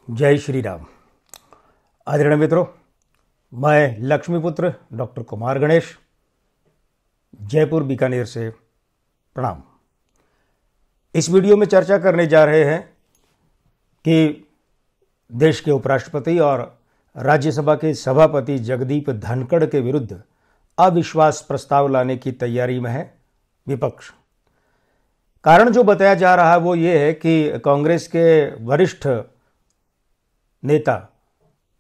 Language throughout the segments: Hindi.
जय श्री राम। आदरणीय मित्रों, मैं लक्ष्मीपुत्र डॉक्टर कुमार गणेश, जयपुर बीकानेर से प्रणाम। इस वीडियो में चर्चा करने जा रहे हैं कि देश के उपराष्ट्रपति और राज्यसभा के सभापति जगदीप धनखड़ के विरुद्ध अविश्वास प्रस्ताव लाने की तैयारी में है विपक्ष। कारण जो बताया जा रहा है वो ये है कि कांग्रेस के वरिष्ठ नेता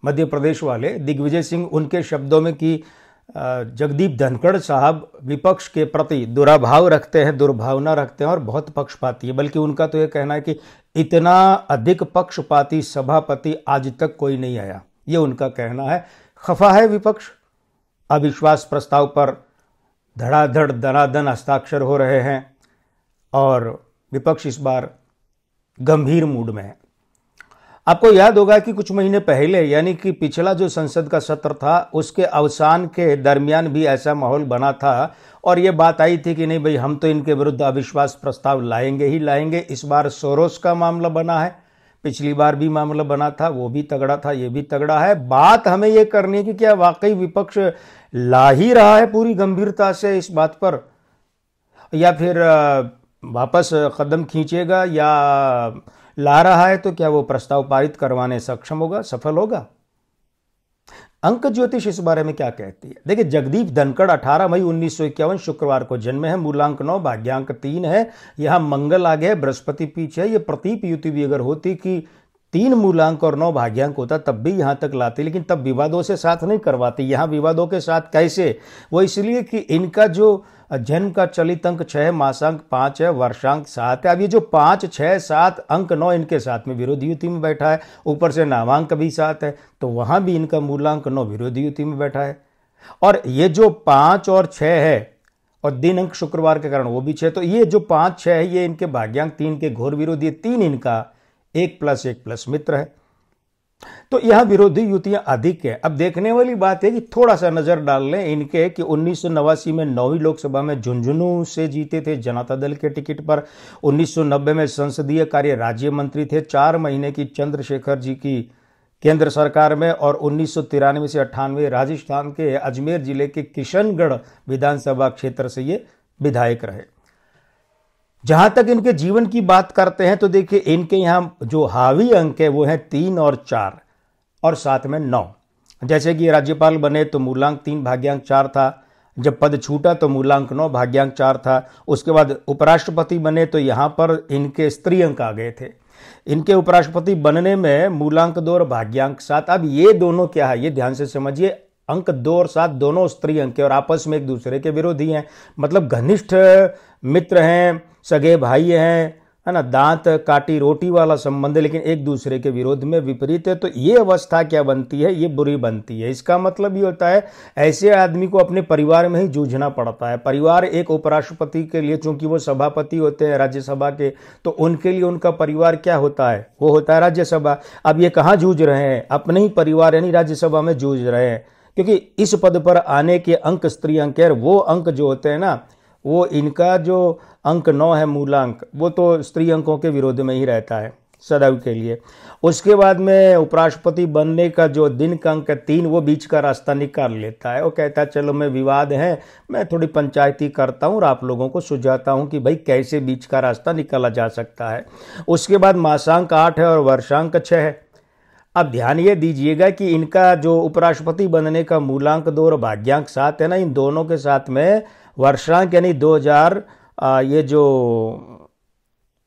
मध्य प्रदेश वाले दिग्विजय सिंह, उनके शब्दों में कि जगदीप धनखड़ साहब विपक्ष के प्रति दुराभाव रखते हैं, दुर्भावना रखते हैं और बहुत पक्षपाती है। बल्कि उनका तो यह कहना है कि इतना अधिक पक्षपाती सभापति आज तक कोई नहीं आया, ये उनका कहना है। खफा है विपक्ष। अविश्वास प्रस्ताव पर धड़ाधड़ दनादन हस्ताक्षर हो रहे हैं और विपक्ष इस बार गंभीर मूड में है। आपको याद होगा कि कुछ महीने पहले, यानी कि पिछला जो संसद का सत्र था, उसके अवसान के दरमियान भी ऐसा माहौल बना था और ये बात आई थी कि नहीं भाई, हम तो इनके विरुद्ध अविश्वास प्रस्ताव लाएंगे ही लाएंगे। इस बार सोरोस का मामला बना है, पिछली बार भी मामला बना था, वो भी तगड़ा था, ये भी तगड़ा है। बात हमें ये करनी है कि क्या वाकई विपक्ष ला ही रहा है पूरी गंभीरता से इस बात पर, या फिर वापस कदम खींचेगा, या ला रहा है तो क्या वो प्रस्ताव पारित करवाने सक्षम होगा, सफल होगा। अंक ज्योतिष इस बारे में क्या कहती है? देखिए, जगदीप धनखड़ 18 मई 1951 शुक्रवार को जन्मे हैं। मूलांक 9, भाग्यांक 3 है। यहां मंगल आगे है, बृहस्पति पीछे है। ये प्रतीप युति भी अगर होती कि 3 मूलांक और 9 भाग्यांक होता तब भी यहां तक लाती, लेकिन तब विवादों से साथ नहीं करवाती। यहां विवादों के साथ कैसे? वो इसलिए कि इनका जो जन्म का चलित अंक 6, मासांक 5 है, वर्षांक 7 है। अब ये जो 5, 6, 7 अंक 9 इनके साथ में विरोधी युति में बैठा है, ऊपर से नामांक भी 7 है, तो वहां भी इनका मूलांक 9 विरोधी युति में बैठा है। और ये जो 5 और 6 है और दिन अंक शुक्रवार के कारण वो भी 6, तो ये जो 5, 6 है ये इनके भाग्यांक 3 के घोर विरोधी है। 3 इनका 1+1+ मित्र है, तो यहां विरोधी युतियां अधिक है। अब देखने वाली बात है कि थोड़ा सा नजर डाल लें इनके कि 1989 में 9वीं लोकसभा में झुंझुनू से जीते थे जनता दल के टिकट पर। 1990 में संसदीय कार्य राज्य मंत्री थे 4 महीने की चंद्रशेखर जी की केंद्र सरकार में, और 1993 से 98 राजस्थान के अजमेर जिले के किशनगढ़ विधानसभा क्षेत्र से ये विधायक रहे। जहां तक इनके जीवन की बात करते हैं तो देखिए, इनके यहां जो हावी अंक है वो है 3 और 4 और साथ में 9। जैसे कि राज्यपाल बने तो मूलांक 3 भाग्यांक 4 था, जब पद छूटा तो मूलांक 9 भाग्यांक 4 था। उसके बाद उपराष्ट्रपति बने तो यहां पर इनके स्त्री अंक आ गए थे। इनके उपराष्ट्रपति बनने में मूलांक 2 और भाग्यांक 7। अब ये दोनों क्या है, ये ध्यान से समझिए। अंक 2 और 7 दोनों स्त्री अंक और आपस में एक दूसरे के विरोधी हैं, मतलब घनिष्ठ मित्र हैं, सगे भाई हैं, है ना, दांत काटी रोटी वाला संबंध है, लेकिन एक दूसरे के विरोध में विपरीत है। तो ये अवस्था क्या बनती है? ये बुरी बनती है। इसका मतलब ये होता है ऐसे आदमी को अपने परिवार में ही जूझना पड़ता है। परिवार एक उपराष्ट्रपति के लिए, चूंकि वो सभापति होते हैं राज्यसभा के, तो उनके लिए उनका परिवार क्या होता है? वो होता है राज्यसभा। अब ये कहाँ जूझ रहे हैं? अपने ही परिवार यानी राज्यसभा में जूझ रहे हैं, क्योंकि इस पद पर आने के अंक स्त्री अंक है। वो अंक जो होते हैं ना, वो इनका जो अंक 9 है मूलांक, वो तो स्त्री अंकों के विरोध में ही रहता है सदैव के लिए। उसके बाद में उपराष्ट्रपति बनने का जो दिन का अंक 3, वो बीच का रास्ता निकाल लेता है। वो कहता है चलो मैं विवाद है, मैं थोड़ी पंचायती करता हूँ और आप लोगों को सुझाता हूँ कि भाई कैसे बीच का रास्ता निकाला जा सकता है। उसके बाद मासांक 8 है और वर्षांक 6 है। अब ध्यान ये दीजिएगा कि इनका जो उपराष्ट्रपति बनने का मूलांक 2 और भाग्यांक 7 है ना, इन दोनों के साथ में वर्षांक यानी 2000, ये जो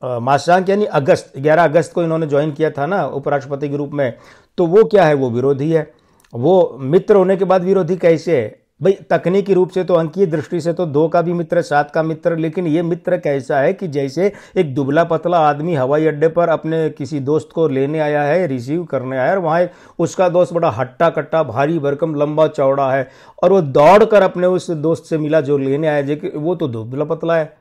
मासांक यानी अगस्त, 11 अगस्त को इन्होंने ज्वाइन किया था ना उपराष्ट्रपति के रूप में, तो वो क्या है? वो विरोधी है। वो मित्र होने के बाद विरोधी कैसे है भाई? तकनीकी रूप से तो, अंकीय दृष्टि से तो 2 का भी मित्र, 7 का मित्र, लेकिन ये मित्र कैसा है कि जैसे एक दुबला पतला आदमी हवाई अड्डे पर अपने किसी दोस्त को लेने आया है, रिसीव करने आया है, और वहाँ उसका दोस्त बड़ा हट्टा कट्टा, भारी भरकम, लंबा चौड़ा है, और वो दौड़कर अपने उस दोस्त से मिला जो लेने आया, जो वो तो दुबला पतला है,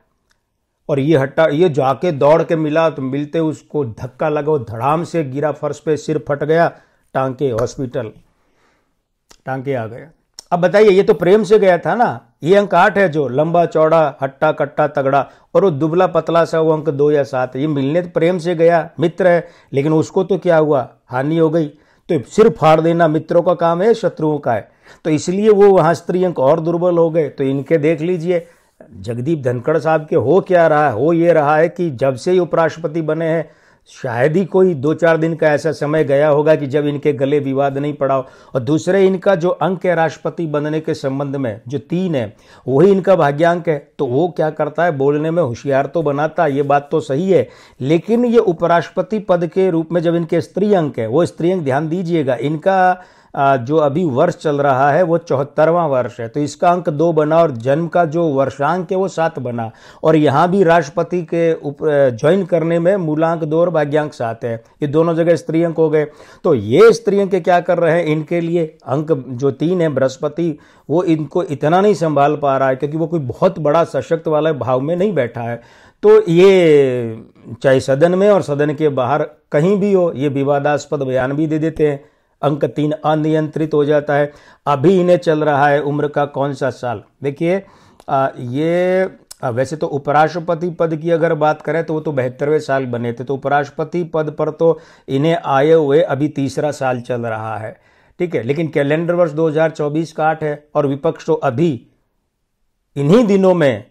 और ये जाके दौड़ के मिला, तो मिलते उसको धक्का लगा, वो धड़ाम से गिरा फर्श पे, सिर फट गया, टांके हॉस्पिटल, टांके आ गया। अब बताइए, ये तो प्रेम से गया था ना। ये अंक 8 है, जो लंबा चौड़ा हट्टा कट्टा तगड़ा, और वो दुबला पतला सा वो अंक 2 या 7 है। ये मिलने तो प्रेम से गया, मित्र है, लेकिन उसको तो क्या हुआ, हानि हो गई। तो सिर फाड़ देना मित्रों का काम है, शत्रुओं का है। तो इसलिए वो वहां स्त्री अंक और दुर्बल हो गए। तो इनके देख लीजिए, जगदीप धनखड़ साहब के हो क्या रहा है, हो ये रहा है कि जब से ही उपराष्ट्रपति बने हैं, शायद ही कोई 2-4 दिन का ऐसा समय गया होगा कि जब इनके गले विवाद नहीं पड़ा हो। और दूसरे, इनका जो अंक है राष्ट्रपति बनने के संबंध में, जो 3 है, वही इनका भाग्यांक है। तो वो क्या करता है, बोलने में होशियार तो बनाता है, ये बात तो सही है, लेकिन ये उपराष्ट्रपति पद के रूप में जब इनके स्त्री अंक है, वो स्त्री अंक ध्यान दीजिएगा, इनका जो अभी वर्ष चल रहा है वो 74वां वर्ष है। तो इसका अंक 2 बना, और जन्म का जो वर्षांक है वो 7 बना। और यहाँ भी राष्ट्रपति के ज्वाइन करने में मूलांक 2 और भाग्यांक 7 है। ये दोनों जगह स्त्री अंक हो गए। तो ये स्त्री अंक क्या कर रहे हैं, इनके लिए अंक जो 3 है बृहस्पति, वो इनको इतना नहीं संभाल पा रहा है, क्योंकि वो कोई बहुत बड़ा सशक्त वाला भाव में नहीं बैठा है। तो ये चाहे सदन में और सदन के बाहर कहीं भी हो, ये विवादास्पद बयान भी दे देते हैं। अंक 3 अनियंत्रित हो जाता है। अभी इन्हें चल रहा है उम्र का कौन सा साल, देखिए ये वैसे तो उपराष्ट्रपति पद की अगर बात करें तो वो तो 72वें साल बने थे। तो उपराष्ट्रपति पद पर तो इन्हें आए हुए अभी 3रा साल चल रहा है, ठीक है। लेकिन कैलेंडर वर्ष 2024 का 8 है, और विपक्ष तो अभी इन्हीं दिनों में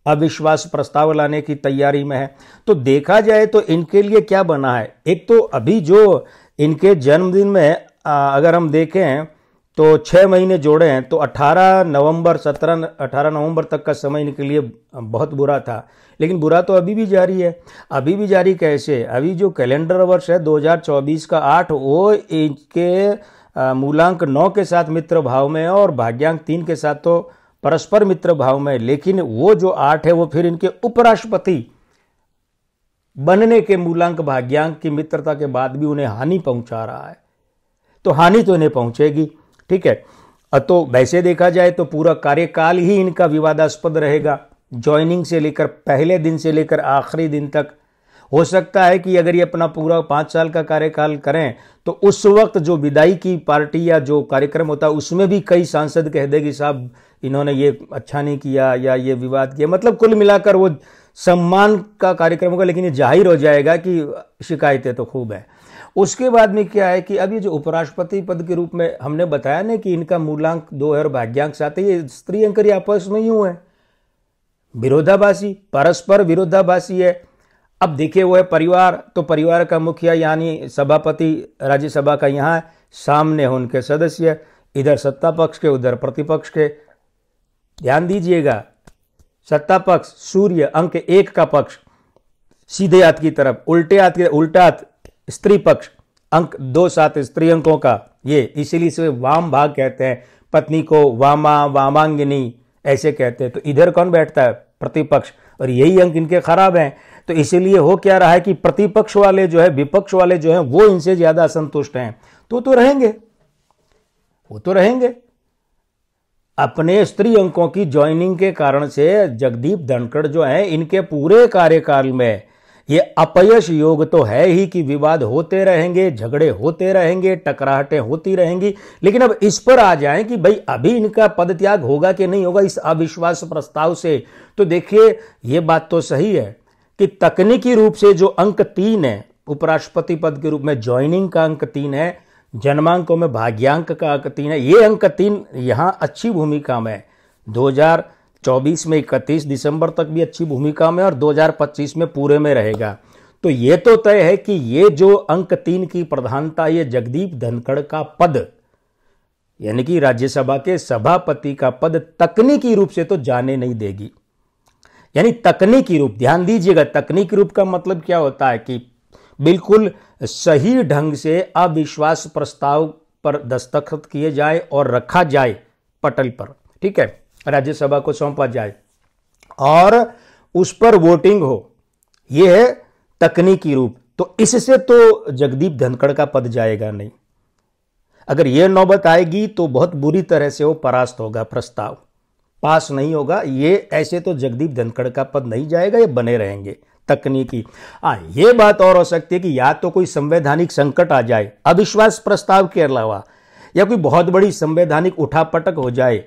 अविश्वास प्रस्ताव लाने की तैयारी में है। तो देखा जाए तो इनके लिए क्या बना है, एक तो अभी जो इनके जन्मदिन में अगर हम देखें तो 6 महीने जोड़े हैं, तो 18 नवंबर तक का समय इनके लिए बहुत बुरा था। लेकिन बुरा तो अभी भी जारी है। अभी भी जारी कैसे, अभी जो कैलेंडर वर्ष है 2024 का 8, वो इनके मूलांक 9 के साथ मित्र भाव में है, और भाग्यांक 3 के साथ तो परस्पर मित्र भाव में। लेकिन वो जो 8 है वो फिर इनके उपराष्ट्रपति बनने के मूलांक भाग्यांक की मित्रता के बाद भी उन्हें हानि पहुंचा रहा है। तो हानि तो इन्हें पहुंचेगी, ठीक है। तो वैसे देखा जाए तो पूरा कार्यकाल ही इनका विवादास्पद रहेगा, ज्वाइनिंग से लेकर पहले दिन से लेकर आखिरी दिन तक। हो सकता है कि अगर ये अपना पूरा 5 साल का कार्यकाल करें तो उस वक्त जो विदाई की पार्टी या जो कार्यक्रम होता है उसमें भी कई सांसद कह देगी साहब इन्होंने ये अच्छा नहीं किया या ये विवाद किया। मतलब कुल मिलाकर वो सम्मान का कार्यक्रम होगा, लेकिन ये जाहिर हो जाएगा कि शिकायतें तो खूब है। उसके बाद में क्या है कि अभी जो उपराष्ट्रपति पद के रूप में हमने बताया ना कि इनका मूलांक 2 है और भाग्यांक 7 है, ये स्त्री अंक आपस में यूं है विरोधाभासी, परस्पर विरोधाभासी है। अब देखिए वो है परिवार, तो परिवार का मुखिया यानी सभापति राज्यसभा का यहाँ सामने हो उनके सदस्य, इधर सत्ता पक्ष के उधर प्रतिपक्ष के। ध्यान दीजिएगा, सत्ता पक्ष सूर्य अंक 1 का पक्ष सीधे हाथ की तरफ, उल्टा हाथ स्त्री पक्ष अंक 2-7 स्त्री अंकों का, ये इसीलिए इसे वाम भाग कहते हैं। पत्नी को वामा वामांगिनी ऐसे कहते हैं। तो इधर कौन बैठता है, प्रतिपक्ष, और यही अंक इनके खराब हैं। तो इसीलिए हो क्या रहा है कि प्रतिपक्ष वाले जो है, विपक्ष वाले जो हैं वो इनसे ज्यादा असंतुष्ट हैं। तो रहेंगे, वो तो रहेंगे। अपने स्त्री अंकों की ज्वाइनिंग के कारण से जगदीप धनखड़ जो है इनके पूरे कार्यकाल में ये अपयश योग तो है ही कि विवाद होते रहेंगे, झगड़े होते रहेंगे, टकराहटें होती रहेंगी। लेकिन अब इस पर आ जाएं कि भाई अभी इनका पद त्याग होगा कि नहीं होगा इस अविश्वास प्रस्ताव से। तो देखिए ये बात तो सही है कि तकनीकी रूप से जो अंक 3 है उपराष्ट्रपति पद के रूप में, ज्वाइनिंग का अंक 3 है, जन्मांकों में भाग्यांक का अंक 3 है। ये अंक 3 यहां अच्छी भूमिका में 2024 में 31 दिसंबर तक भी अच्छी भूमिका में, और 2025 में पूरे में रहेगा। तो ये तो तय है कि ये जो अंक 3 की प्रधानता, ये जगदीप धनखड़ का पद यानी कि राज्यसभा के सभापति का पद तकनीकी रूप से तो जाने नहीं देगी। यानी तकनीकी रूप, ध्यान दीजिएगा, तकनीकी रूप का मतलब क्या होता है कि बिल्कुल सही ढंग से अविश्वास प्रस्ताव पर दस्तखत किए जाए और रखा जाए पटल पर, ठीक है, राज्यसभा को सौंपा जाए और उस पर वोटिंग हो, यह है तकनीकी रूप। तो इससे तो जगदीप धनखड़ का पद जाएगा नहीं। अगर यह नौबत आएगी तो बहुत बुरी तरह से वो परास्त होगा, प्रस्ताव पास नहीं होगा। ये ऐसे तो जगदीप धनखड़ का पद नहीं जाएगा, ये बने रहेंगे तकनीकी। ये बात और हो सकती है कि या तो कोई संवैधानिक संकट आ जाए अविश्वास प्रस्ताव के अलावा, या कोई बहुत बड़ी संवैधानिक उठापटक हो जाए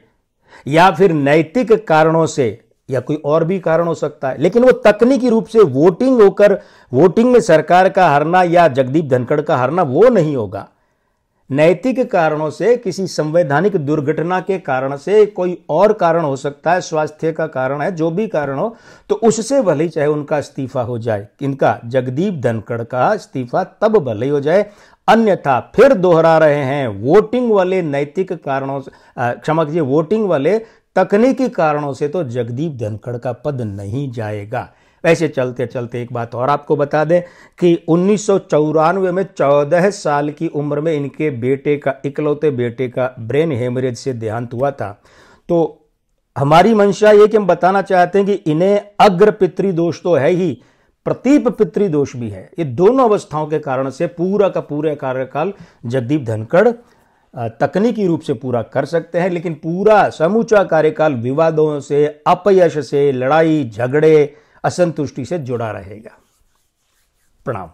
या फिर नैतिक कारणों से या कोई और भी कारण हो सकता है, लेकिन वो तकनीकी रूप से वोटिंग होकर वोटिंग में सरकार का हारना या जगदीप धनखड़ का हारना वो नहीं होगा। नैतिक कारणों से, किसी संवैधानिक दुर्घटना के कारण से, कोई और कारण हो सकता है, स्वास्थ्य का कारण है, जो भी कारण हो, तो उससे भले ही चाहे उनका इस्तीफा हो जाए, इनका जगदीप धनखड़ का इस्तीफा तब भले ही हो जाए, अन्यथा फिर दोहरा रहे हैं वोटिंग वाले नैतिक कारणों से, क्षमा कीजिए, वोटिंग वाले तकनीकी कारणों से तो जगदीप धनखड़ का पद नहीं जाएगा। वैसे चलते चलते एक बात और आपको बता दें कि 1994 में 14 साल की उम्र में इनके बेटे का, इकलौते बेटे का ब्रेन हेमरेज से देहांत हुआ था। तो हमारी मंशा ये कि हम बताना चाहते हैं कि इन्हें अग्र पितृदोष तो है ही, प्रतीप पितृदोष भी है। ये दोनों अवस्थाओं के कारण से पूरा का पूरा कार्यकाल जगदीप धनखड़ तकनीकी रूप से पूरा कर सकते हैं, लेकिन पूरा समूचा कार्यकाल विवादों से, अपयश से, लड़ाई झगड़े, असंतुष्टि से जुड़ा रहेगा। प्रणाम।